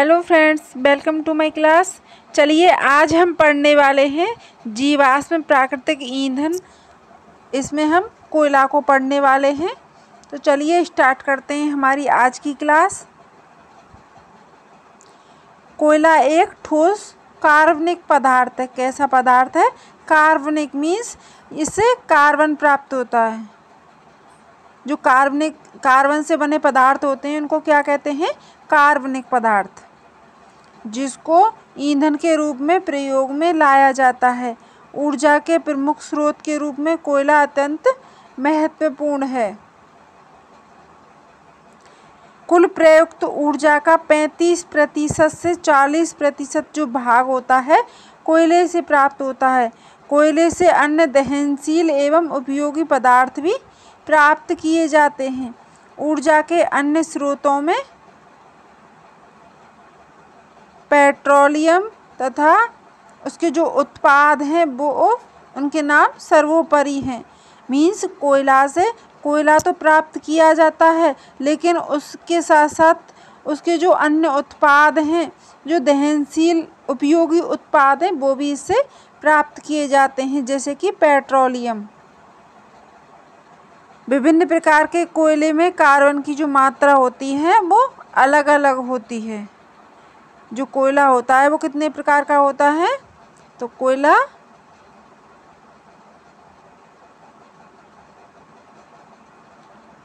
Hello friends, welcome to my class. चलिए आज हम पढ़ने वाले हैं जीवाश्म प्राकृतिक ईंधन। इसमें हम कोयला को पढ़ने वाले हैं। तो चलिए स्टार्ट करते हैं हमारी आज की क्लास। कोयला एक ठोस कार्बनिक पदार्थ है। कैसा पदार्थ है? कार्बनिक मीन्स इससे कार्बन प्राप्त होता है। जो कार्बन से बने पदार्थ होते हैं उनको क्या कहते हैं? कार्बनिक पदार्थ, जिसको ईंधन के रूप में प्रयोग में लाया जाता है। ऊर्जा के प्रमुख स्रोत के रूप में कोयला अत्यंत महत्वपूर्ण है। कुल प्रयुक्त ऊर्जा का 35% से 40% जो भाग होता है कोयले से प्राप्त होता है। कोयले से अन्य दहनशील एवं उपयोगी पदार्थ भी प्राप्त किए जाते हैं। ऊर्जा के अन्य स्रोतों में पेट्रोलियम तथा उसके जो उत्पाद हैं वो उनके नाम सर्वोपरि हैं। मीन्स कोयला तो प्राप्त किया जाता है, लेकिन उसके साथ साथ उसके जो अन्य उत्पाद हैं, जो दहनशील उपयोगी उत्पाद हैं, वो भी इससे प्राप्त किए जाते हैं, जैसे कि पेट्रोलियम। विभिन्न प्रकार के कोयले में कार्बन की जो मात्रा होती है वो अलग अलग होती है। जो कोयला होता है वो कितने प्रकार का होता है? तो कोयला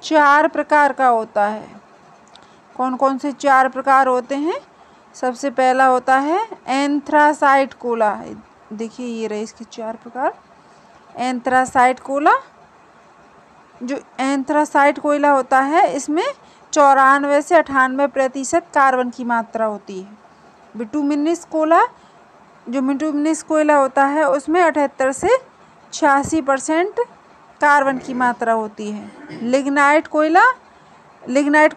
चार प्रकार का होता है। कौन कौन से चार प्रकार होते हैं? सबसे पहला होता है एंथ्रासाइट कोयला। देखिए ये रहे इसके चार प्रकार। एंथ्रासाइट कोयला, जो एंथ्रासाइट कोयला होता है इसमें 94 से 98% कार्बन की मात्रा होती है। बिटुमिनस कोयला, जो बिटुमिनस कोयला होता है उसमें 78 से 86% कार्बन की मात्रा होती है। लिग्नाइट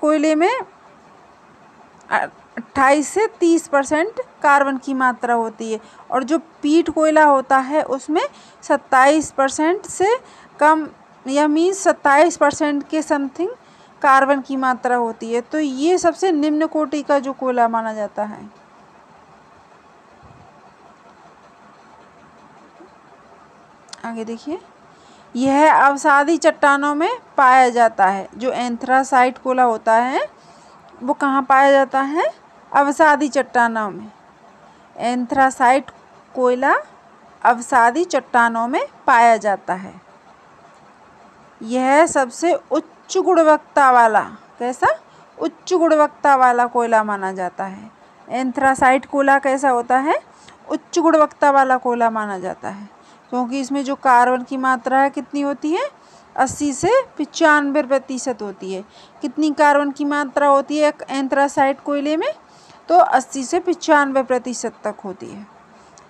कोयले में 28 से 30% कार्बन की मात्रा होती है। और जो पीट कोयला होता है उसमें 27% से कम, या मीन्स 27% के समथिंग कार्बन की मात्रा होती है। तो ये सबसे निम्न कोटि का जो कोयला माना जाता है। आगे देखिए, यह अवसादी चट्टानों में पाया जाता है। जो एंथ्रासाइट कोयला होता है वो कहाँ पाया जाता है? अवसादी चट्टानों में। एंथ्रासाइट कोयला अवसादी चट्टानों में पाया जाता है। यह सबसे उच्च गुणवत्ता वाला, कैसा? उच्च गुणवत्ता वाला कोयला माना जाता है। एंथ्रासाइट कोयला कैसा होता है? उच्च गुणवत्ता वाला कोयला माना जाता है, क्योंकि इसमें जो कार्बन की मात्रा है कितनी होती है? 80 से 95% होती है। कितनी कार्बन की मात्रा होती है एंथ्रासाइट कोयले में? तो 80 से 95% तक होती है।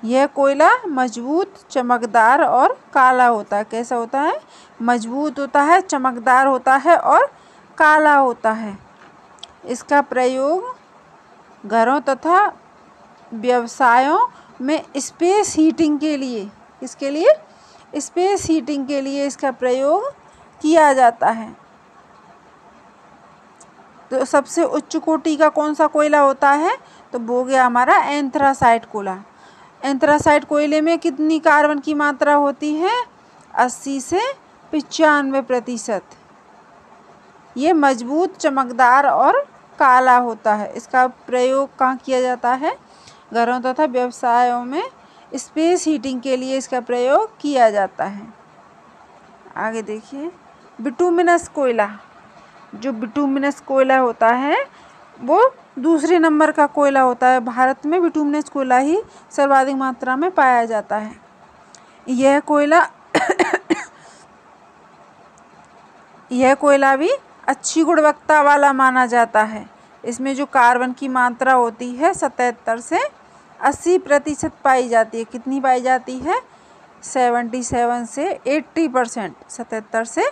यह कोयला मजबूत, चमकदार और काला होता है। कैसा होता है? मजबूत होता है, चमकदार होता है और काला होता है। इसका प्रयोग घरों तथा व्यवसायों में स्पेस हीटिंग के लिए, इसके लिए स्पेस हीटिंग के लिए इसका प्रयोग किया जाता है। तो सबसे उच्च कोटि का कौन सा कोयला होता है? तो वो गया हमारा एंथ्रासाइट कोयला। एंथ्रासाइट कोयले में कितनी कार्बन की मात्रा होती है? 80 से 95%। ये मजबूत, चमकदार और काला होता है। इसका प्रयोग कहाँ किया जाता है? घरों तथा व्यवसायों में स्पेस हीटिंग के लिए इसका प्रयोग किया जाता है। आगे देखिए, बिटुमिनस कोयला। जो बिटुमिनस कोयला होता है वो दूसरे नंबर का कोयला होता है। भारत में बिटुमिनस कोयला ही सर्वाधिक मात्रा में पाया जाता है। यह कोयला भी अच्छी गुणवत्ता वाला माना जाता है। इसमें जो कार्बन की मात्रा होती है 77 से 80% पाई जाती है। कितनी पाई जाती है? 77 से 80%। 77 से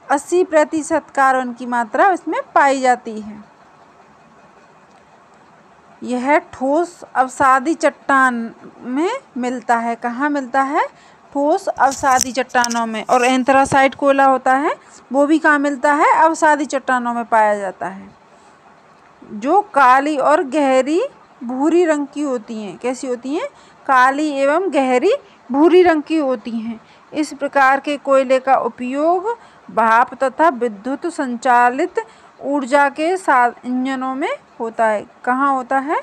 80% कार्बन की मात्रा इसमें पाई जाती है। यह ठोस अवसादी चट्टान में मिलता है। कहाँ मिलता है? ठोस अवसादी चट्टानों में। और एंथ्रासाइट कोयला होता है वो भी कहाँ मिलता है? अवसादी चट्टानों में पाया जाता है। जो काली और गहरी भूरी रंग की होती हैं। कैसी होती हैं? काली एवं गहरी भूरी रंग की होती हैं। इस प्रकार के कोयले का उपयोग भाप तथा विद्युत संचालित ऊर्जा के साथ इंजनों में होता है। कहाँ होता है?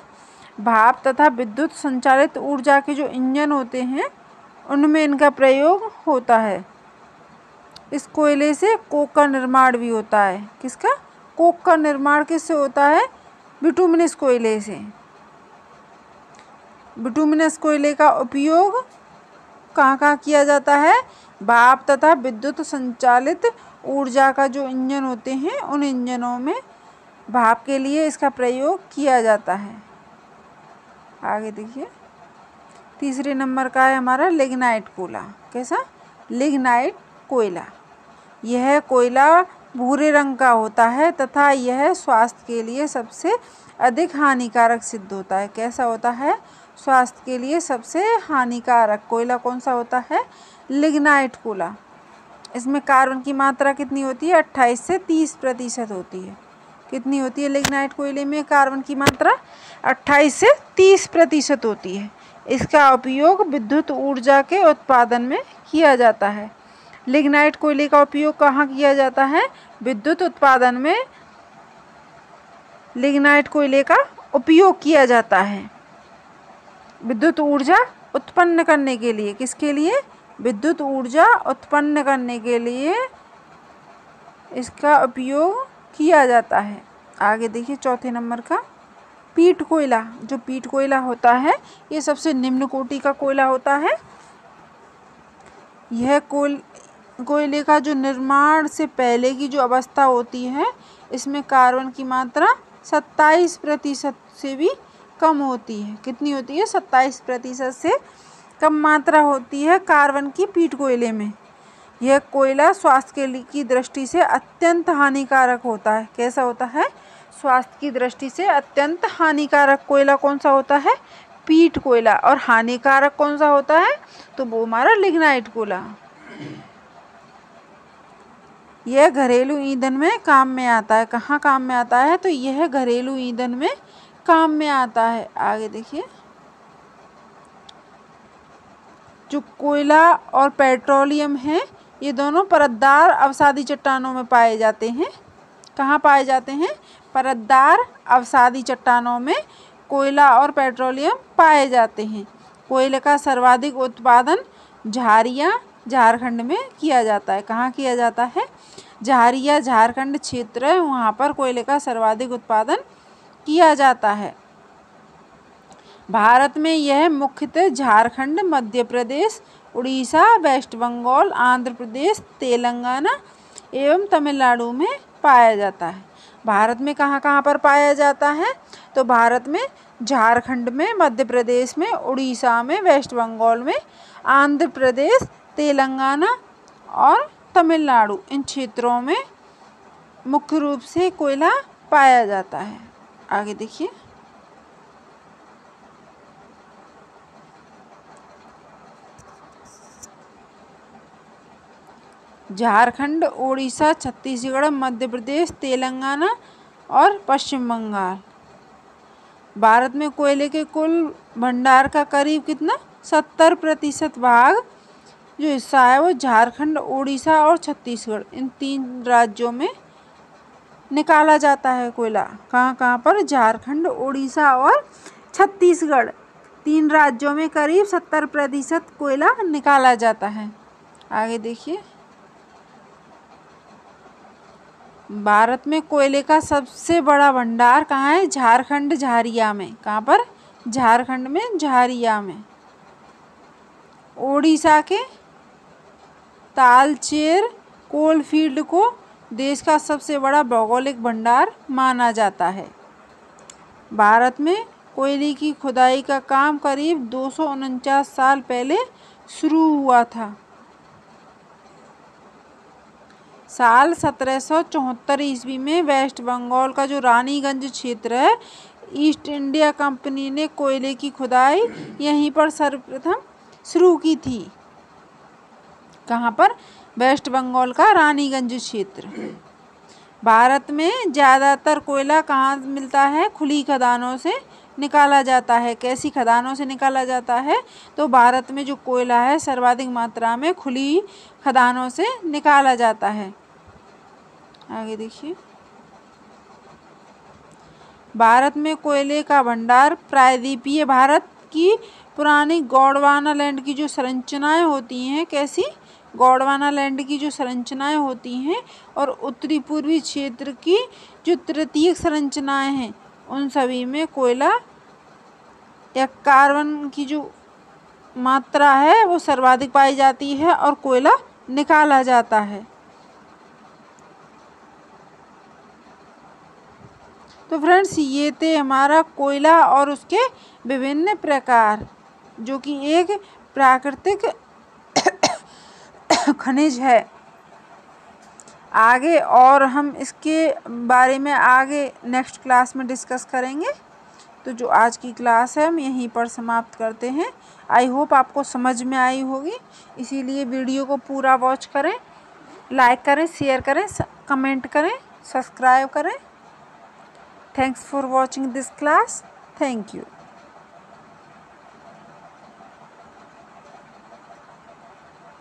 भाप तथा विद्युत संचालित ऊर्जा के जो इंजन होते हैं उनमें इनका प्रयोग होता है। इस कोयले से कोक का निर्माण भी होता है। किसका? कोक का निर्माण किससे होता है? बिटुमिनस कोयले से। बिटुमिनस कोयले का उपयोग कहाँ कहाँ किया जाता है? भाप तथा विद्युत संचालित ऊर्जा का जो इंजन होते हैं उन इंजनों में भाप के लिए इसका प्रयोग किया जाता है। आगे देखिए, तीसरे नंबर का है हमारा लिग्नाइट कोयला। कैसा? लिग्नाइट कोयला। यह कोयला भूरे रंग का होता है तथा यह स्वास्थ्य के लिए सबसे अधिक हानिकारक सिद्ध होता है। कैसा होता है? स्वास्थ्य के लिए सबसे हानिकारक कोयला कौन सा होता है? लिग्नाइट कोयला। इसमें कार्बन की मात्रा कितनी होती है? 28 से 30% होती है। कितनी होती है लिग्नाइट कोयले में कार्बन की मात्रा? 28 से 30% होती है। इसका उपयोग विद्युत ऊर्जा के उत्पादन में किया जाता है। लिग्नाइट कोयले का उपयोग कहाँ किया जाता है? विद्युत उत्पादन में लिग्नाइट कोयले का उपयोग किया जाता है। विद्युत ऊर्जा उत्पन्न करने के लिए। किसके लिए? विद्युत ऊर्जा उत्पन्न करने के लिए इसका उपयोग किया जाता है। आगे देखिए चौथे नंबर का पीट कोयला। जो पीट कोयला होता है ये सबसे निम्न कोटि का कोयला होता है। यह कोयले का जो निर्माण से पहले की जो अवस्था होती है इसमें कार्बन की मात्रा 27% से भी कम होती है। कितनी होती है? 27% से कम मात्रा होती है कार्बन की पीट कोयले में। यह कोयला स्वास्थ्य की दृष्टि से अत्यंत हानिकारक होता है। कैसा होता है? स्वास्थ्य की दृष्टि से अत्यंत हानिकारक कोयला कौन सा होता है? पीट कोयला। और हानिकारक कौन सा होता है? तो वो हमारा लिग्नाइट कोयला। यह घरेलू ईंधन में काम में आता है। कहाँ काम में आता है? तो यह घरेलू ईंधन में काम में आता है। आगे देखिए, जो कोयला और पेट्रोलियम है ये दोनों परतदार अवसादी चट्टानों में पाए जाते हैं। कहाँ पाए जाते हैं? परतदार अवसादी चट्टानों में कोयला और पेट्रोलियम पाए जाते हैं। कोयले का सर्वाधिक उत्पादन झारिया झारखंड में किया जाता है। कहाँ किया जाता है? झारिया झारखंड क्षेत्र है, वहाँ पर कोयले का सर्वाधिक उत्पादन किया जाता है। भारत में यह मुख्यतः झारखंड, मध्य प्रदेश, उड़ीसा, वेस्ट बंगाल, आंध्र प्रदेश, तेलंगाना एवं तमिलनाडु में पाया जाता है। भारत में कहाँ कहाँ पर पाया जाता है? तो भारत में झारखंड में, मध्य प्रदेश में, उड़ीसा में, वेस्ट बंगाल में, आंध्र प्रदेश, तेलंगाना और तमिलनाडु, इन क्षेत्रों में मुख्य रूप से कोयला पाया जाता है। आगे देखिए, झारखंड, उड़ीसा, छत्तीसगढ़, मध्य प्रदेश, तेलंगाना और पश्चिम बंगाल। भारत में कोयले के कुल भंडार का करीब कितना? 70% भाग जो हिस्सा है वो झारखंड, उड़ीसा और छत्तीसगढ़, इन 3 राज्यों में निकाला जाता है कोयला। कहाँ कहाँ पर? झारखंड, उड़ीसा और छत्तीसगढ़, 3 राज्यों में करीब 70% कोयला निकाला जाता है। आगे देखिए, भारत में कोयले का सबसे बड़ा भंडार कहाँ है? झारखंड झारिया में। कहाँ पर? झारखंड में झारिया में। ओडिशा के तालचेर कोलफील्ड को देश का सबसे बड़ा भौगोलिक भंडार माना जाता है। भारत में कोयले की खुदाई का काम करीब 249 साल पहले शुरू हुआ था। साल 1774 ईस्वी में वेस्ट बंगाल का जो रानीगंज क्षेत्र है, ईस्ट इंडिया कंपनी ने कोयले की खुदाई यहीं पर सर्वप्रथम शुरू की थी। कहाँ पर? वेस्ट बंगाल का रानीगंज क्षेत्र। भारत में ज़्यादातर कोयला कहाँ मिलता है? खुली खदानों से निकाला जाता है। कैसी खदानों से निकाला जाता है? तो भारत में जो कोयला है सर्वाधिक मात्रा में खुली खदानों से निकाला जाता है। आगे देखिए, भारत में कोयले का भंडार प्रायद्वीपीय भारत की पुरानी गोंडवाना लैंड की जो संरचनाएं होती हैं, कैसी? गोंडवाना लैंड की जो संरचनाएं होती हैं और उत्तरी पूर्वी क्षेत्र की जो तृतीयक संरचनाएं हैं उन सभी में कोयला या कार्बन की जो मात्रा है वो सर्वाधिक पाई जाती है और कोयला निकाला जाता है। तो फ्रेंड्स, ये थे हमारा कोयला और उसके विभिन्न प्रकार, जो कि एक प्राकृतिक खनिज है। आगे और हम इसके बारे में आगे नेक्स्ट क्लास में डिस्कस करेंगे। तो जो आज की क्लास है हम यहीं पर समाप्त करते हैं। आई होप आपको समझ में आई होगी, इसीलिए वीडियो को पूरा वॉच करें, लाइक करें, शेयर करें, कमेंट करें, सब्सक्राइब करें। Thanks for watching this class. Thank you.